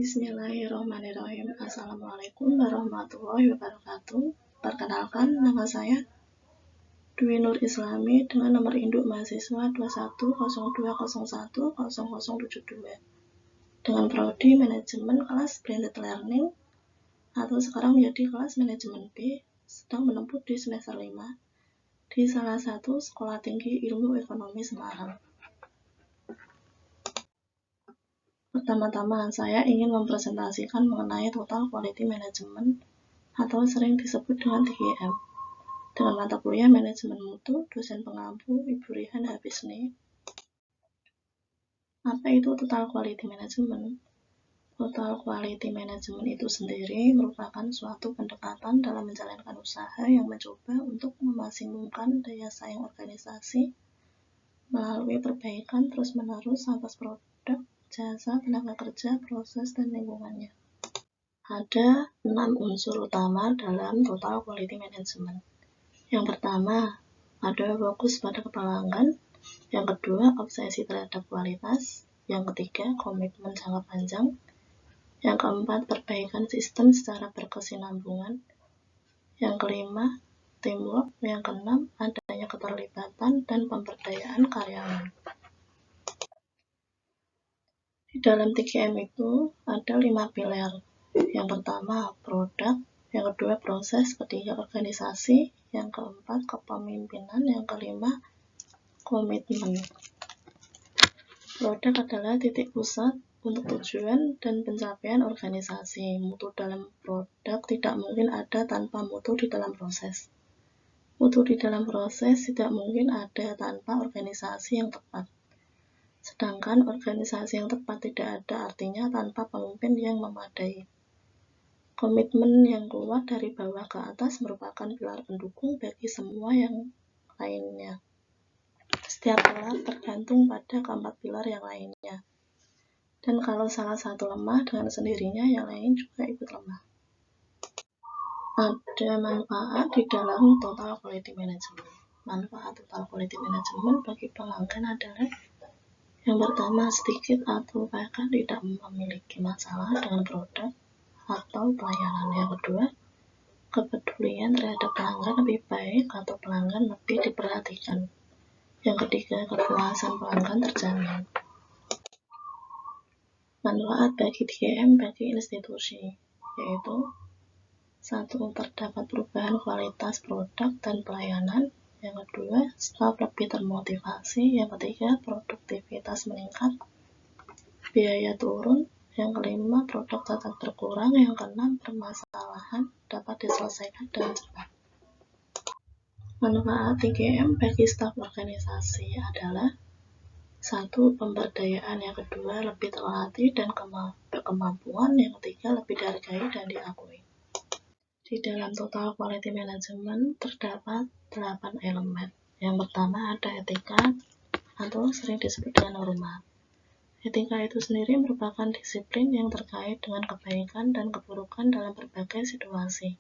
Bismillahirrahmanirrahim. Assalamualaikum warahmatullahi wabarakatuh. Perkenalkan, nama saya Dwi Nur Islami dengan nomor induk mahasiswa 2102010072 dengan prodi manajemen kelas blended learning atau sekarang menjadi kelas manajemen B, sedang menempuh di semester 5 di salah satu sekolah tinggi ilmu ekonomi Semarang. Pertama-tama, saya ingin mempresentasikan mengenai Total Quality Management atau sering disebut dengan TQM. Dengan mata kuliah Manajemen Mutu, dosen pengampu Ibu Rihan Habisni. Apa itu Total Quality Management? Total Quality Management itu sendiri merupakan suatu pendekatan dalam menjalankan usaha yang mencoba untuk memaksimumkan daya saing organisasi melalui perbaikan terus-menerus atas produk, jasa, tenaga kerja, proses, dan lingkungannya. Ada 6 unsur utama dalam Total Quality Management. Yang pertama, ada fokus pada pelanggan. Yang kedua, obsesi terhadap kualitas. Yang ketiga, komitmen jangka panjang. Yang keempat, perbaikan sistem secara berkesinambungan. Yang kelima, teamwork. Yang keenam, adanya keterlibatan dan pemberdayaan karyawan. Di dalam TQM itu ada 5 pilar. Yang pertama, produk. Yang kedua, proses. Ketiga, organisasi. Yang keempat, kepemimpinan. Yang kelima, komitmen. Produk adalah titik pusat untuk tujuan dan pencapaian organisasi. Mutu dalam produk tidak mungkin ada tanpa mutu di dalam proses. Mutu di dalam proses tidak mungkin ada tanpa organisasi yang tepat. Sedangkan organisasi yang tepat tidak ada artinya tanpa pemimpin yang memadai. Komitmen yang kuat dari bawah ke atas merupakan pilar pendukung bagi semua yang lainnya. Setiap pilar tergantung pada keempat pilar yang lainnya. Dan kalau salah satu lemah, dengan sendirinya yang lain juga ikut lemah. Ada manfaat di dalam Total Quality Management. Manfaat Total Quality Management bagi pelanggan adalah yang pertama, sedikit atau bahkan tidak memiliki masalah dengan produk atau pelayanan. Yang kedua, kepedulian terhadap pelanggan lebih baik atau pelanggan lebih diperhatikan. Yang ketiga, kepuasan pelanggan terjamin. Manfaat bagi TQM bagi institusi, yaitu 1. Terdapat perubahan kualitas produk dan pelayanan. Yang kedua, staf lebih termotivasi. Yang ketiga, produktivitas meningkat, biaya turun. Yang kelima, produk tetap berkurang. Yang keenam, permasalahan dapat diselesaikan dengan cepat. Manfaat TQM bagi staf organisasi adalah 1. Pemberdayaan. Yang kedua, lebih terlatih dan berkemampuan. Yang ketiga, lebih dihargai dan diakui. Di dalam Total Quality Management terdapat 8 elemen. Yang pertama ada etika atau sering disebut dengan norma. Etika itu sendiri merupakan disiplin yang terkait dengan kebaikan dan keburukan dalam berbagai situasi.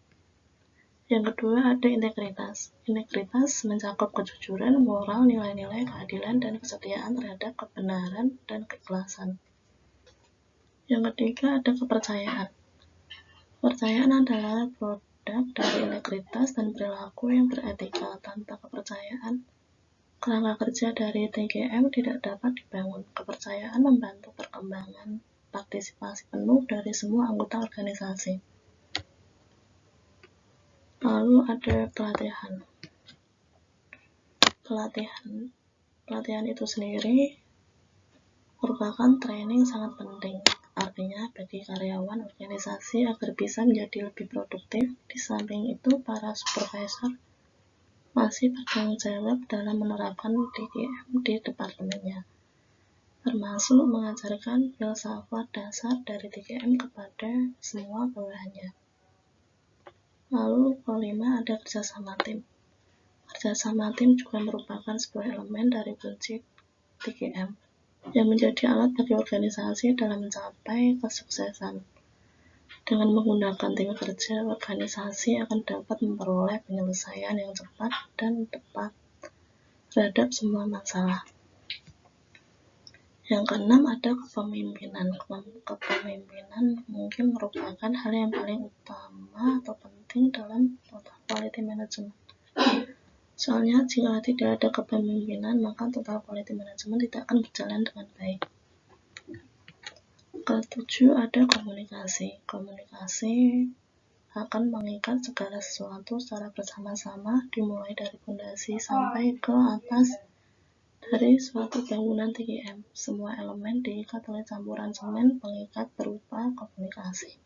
Yang kedua ada integritas. Integritas mencakup kejujuran, moral, nilai-nilai keadilan, dan kesetiaan terhadap kebenaran dan keikhlasan. Yang ketiga ada kepercayaan. Kepercayaan adalah produk dari integritas dan perilaku yang beretika. Tanpa kepercayaan, kerangka kerja dari TQM tidak dapat dibangun. Kepercayaan membantu perkembangan partisipasi penuh dari semua anggota organisasi. Lalu ada pelatihan. Pelatihan itu sendiri merupakan training sangat penting. Artinya bagi karyawan organisasi agar bisa menjadi lebih produktif. Di samping itu, para supervisor masih bertanggung jawab dalam menerapkan TQM di departemennya, termasuk mengajarkan filsafat dasar dari TQM kepada semua bawahannya. Lalu kelima ada kerjasama tim. Kerjasama tim juga merupakan sebuah elemen dari kunci TQM yang menjadi alat bagi organisasi dalam mencapai kesuksesan. Dengan menggunakan tim kerja, organisasi akan dapat memperoleh penyelesaian yang cepat dan tepat terhadap semua masalah. Yang keenam ada kepemimpinan. Kepemimpinan mungkin merupakan hal yang paling utama atau penting dalam total quality management. Soalnya jika tidak ada kepemimpinan, maka total quality management tidak akan berjalan dengan baik. Ketujuh ada komunikasi. Komunikasi akan mengikat segala sesuatu secara bersama-sama, dimulai dari fondasi sampai ke atas dari suatu bangunan TKM. Semua elemen diikat oleh campuran semen pengikat berupa komunikasi.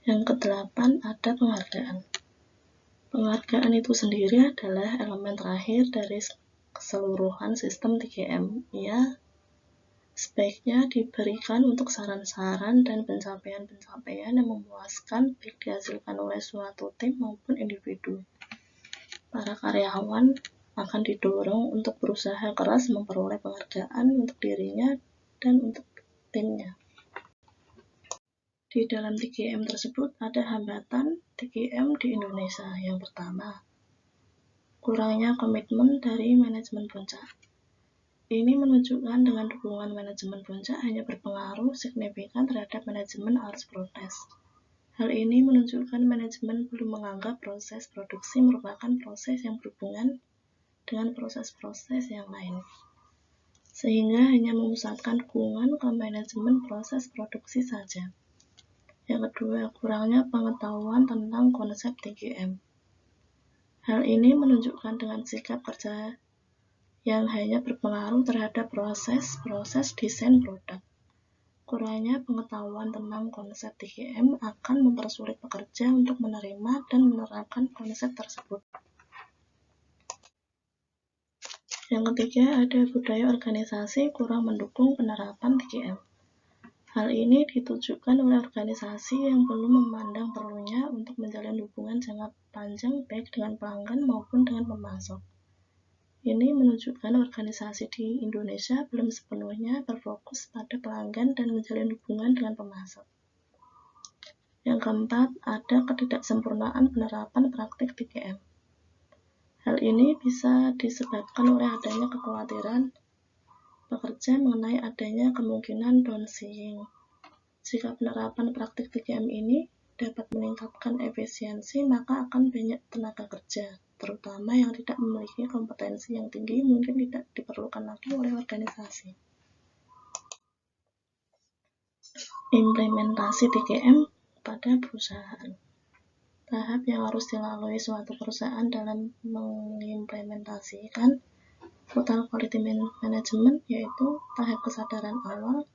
Yang kedelapan ada penghargaan. Penghargaan itu sendiri adalah elemen terakhir dari keseluruhan sistem TKM. Ia sebaiknya diberikan untuk saran-saran dan pencapaian-pencapaian yang memuaskan baik dihasilkan oleh suatu tim maupun individu. Para karyawan akan didorong untuk berusaha keras memperoleh penghargaan untuk dirinya dan untuk timnya. Di dalam TKM tersebut ada hambatan TKM di Indonesia. Yang pertama, kurangnya komitmen dari manajemen puncak. Ini menunjukkan dengan dukungan manajemen puncak hanya berpengaruh signifikan terhadap manajemen arus protes. Hal ini menunjukkan manajemen belum menganggap proses produksi merupakan proses yang berhubungan dengan proses-proses yang lain, sehingga hanya memusatkan dukungan ke manajemen proses produksi saja. Yang kedua, kurangnya pengetahuan tentang konsep TKM. Hal ini menunjukkan dengan sikap kerja yang hanya berpengaruh terhadap proses desain produk. Kurangnya pengetahuan tentang konsep TKM akan mempersulit pekerja untuk menerima dan menerapkan konsep tersebut. Yang ketiga, ada budaya organisasi kurang mendukung penerapan TKM. Hal ini ditujukan oleh organisasi yang belum memandang perlunya untuk menjalin hubungan jangka panjang baik dengan pelanggan maupun dengan pemasok. Ini menunjukkan organisasi di Indonesia belum sepenuhnya berfokus pada pelanggan dan menjalin hubungan dengan pemasok. Yang keempat, ada ketidaksempurnaan penerapan praktik TKM. Hal ini bisa disebabkan oleh adanya kekhawatiran pekerja mengenai adanya kemungkinan downsizing. Jika penerapan praktik TKM ini dapat meningkatkan efisiensi, maka akan banyak tenaga kerja, terutama yang tidak memiliki kompetensi yang tinggi, mungkin tidak diperlukan lagi oleh organisasi. Implementasi TKM pada perusahaan. Tahap yang harus dilalui suatu perusahaan dalam mengimplementasikan total quality management yaitu tahap kesadaran awal,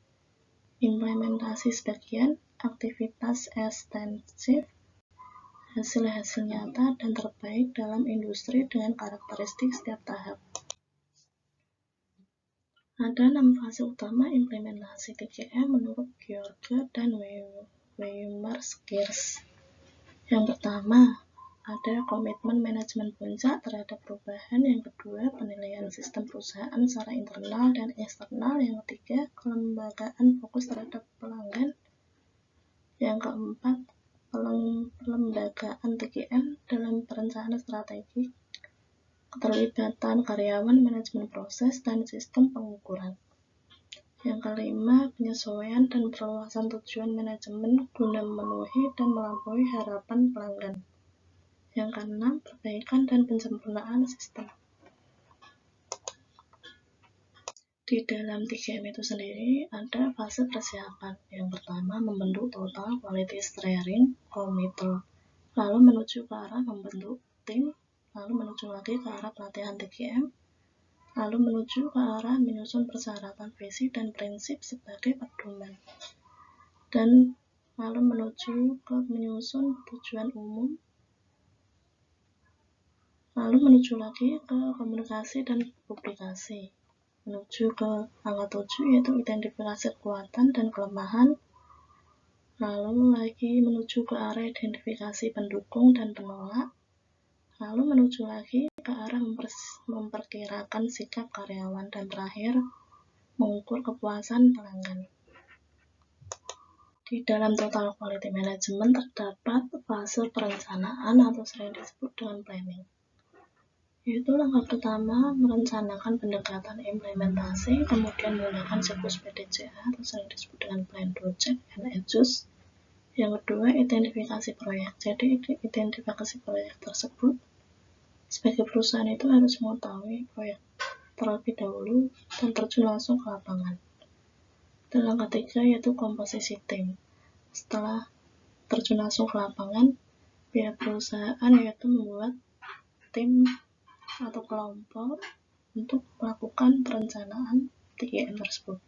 implementasi sebagian, aktivitas ekstensif, hasil-hasil nyata dan terbaik dalam industri dengan karakteristik setiap tahap. Ada 6 fase utama implementasi TKM menurut George dan Weimar-Schierz. Yang pertama, ada komitmen manajemen puncak terhadap perubahan. Yang kedua, penilaian sistem perusahaan secara internal dan eksternal. Yang ketiga, kelembagaan fokus terhadap pelanggan. Yang keempat, pelembagaan TKM dalam perencanaan strategi, keterlibatan karyawan, manajemen proses, dan sistem pengukuran. Yang kelima, penyesuaian dan perluasan tujuan manajemen guna memenuhi dan melampaui harapan pelanggan. Yang keenam, perbaikan dan penyempurnaan sistem. Di dalam TKM itu sendiri ada fase persiapan. Yang pertama, membentuk total quality steering committee, lalu menuju ke arah membentuk tim, lalu menuju lagi ke arah pelatihan TKM, lalu menuju ke arah menyusun persyaratan visi dan prinsip sebagai pedoman, dan lalu menuju ke menyusun tujuan umum, lalu menuju lagi ke komunikasi dan publikasi, menuju ke angka 7 yaitu identifikasi kekuatan dan kelemahan, lalu lagi menuju ke arah identifikasi pendukung dan penolak, lalu menuju lagi ke arah memperkirakan sikap karyawan, dan terakhir mengukur kepuasan pelanggan. Di dalam total quality management terdapat fase perencanaan atau sering disebut dengan planning. Yaitu langkah pertama, merencanakan pendekatan implementasi, kemudian menggunakan siklus PDCA atau sering disebut dengan Plan, Do, Check, and Adjust. Yang kedua, identifikasi proyek. Jadi, identifikasi proyek tersebut, sebagai perusahaan itu harus mengetahui proyek terlebih dahulu dan terjun langsung ke lapangan. Dan langkah ketiga yaitu komposisi tim. Setelah terjun langsung ke lapangan, pihak perusahaan yaitu membuat tim atau kelompok untuk melakukan perencanaan TGM tersebut.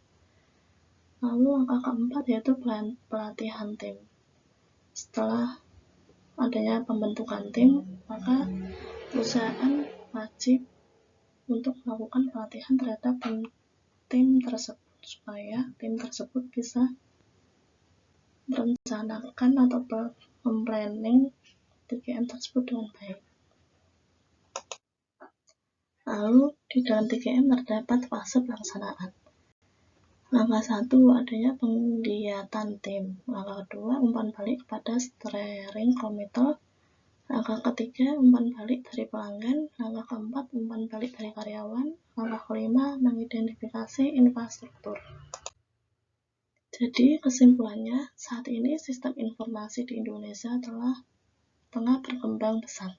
Lalu langkah keempat yaitu pelatihan tim. Setelah adanya pembentukan tim, maka perusahaan wajib untuk melakukan pelatihan terhadap tim tersebut supaya tim tersebut bisa merencanakan atau memplanning TGM tersebut dengan baik. Lalu di dalam TGM terdapat fase pelaksanaan. Langkah 1 adanya penggiatan tim. Langkah kedua umpan balik kepada steering committee. Langkah ketiga umpan balik dari pelanggan. Langkah keempat umpan balik dari karyawan. Langkah kelima mengidentifikasi infrastruktur. Jadi kesimpulannya, saat ini sistem informasi di Indonesia tengah berkembang pesat.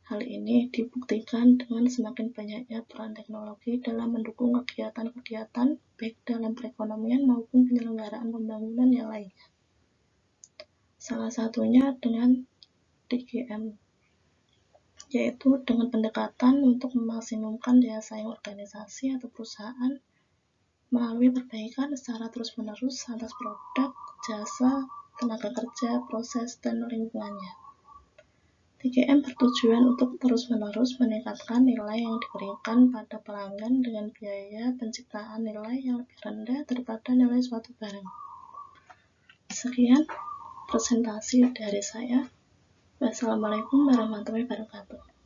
Hal ini dibuktikan dengan semakin banyaknya peran teknologi dalam mendukung kegiatan-kegiatan baik dalam perekonomian maupun penyelenggaraan pembangunan yang lainnya. Salah satunya dengan TGM, yaitu dengan pendekatan untuk memaksimumkan daya saing organisasi atau perusahaan melalui perbaikan secara terus-menerus atas produk, jasa, tenaga kerja, proses, dan lingkungannya. TGM bertujuan untuk terus-menerus meningkatkan nilai yang diberikan pada pelanggan dengan biaya penciptaan nilai yang lebih rendah daripada nilai suatu barang. Sekian presentasi dari saya. Wassalamualaikum warahmatullahi wabarakatuh.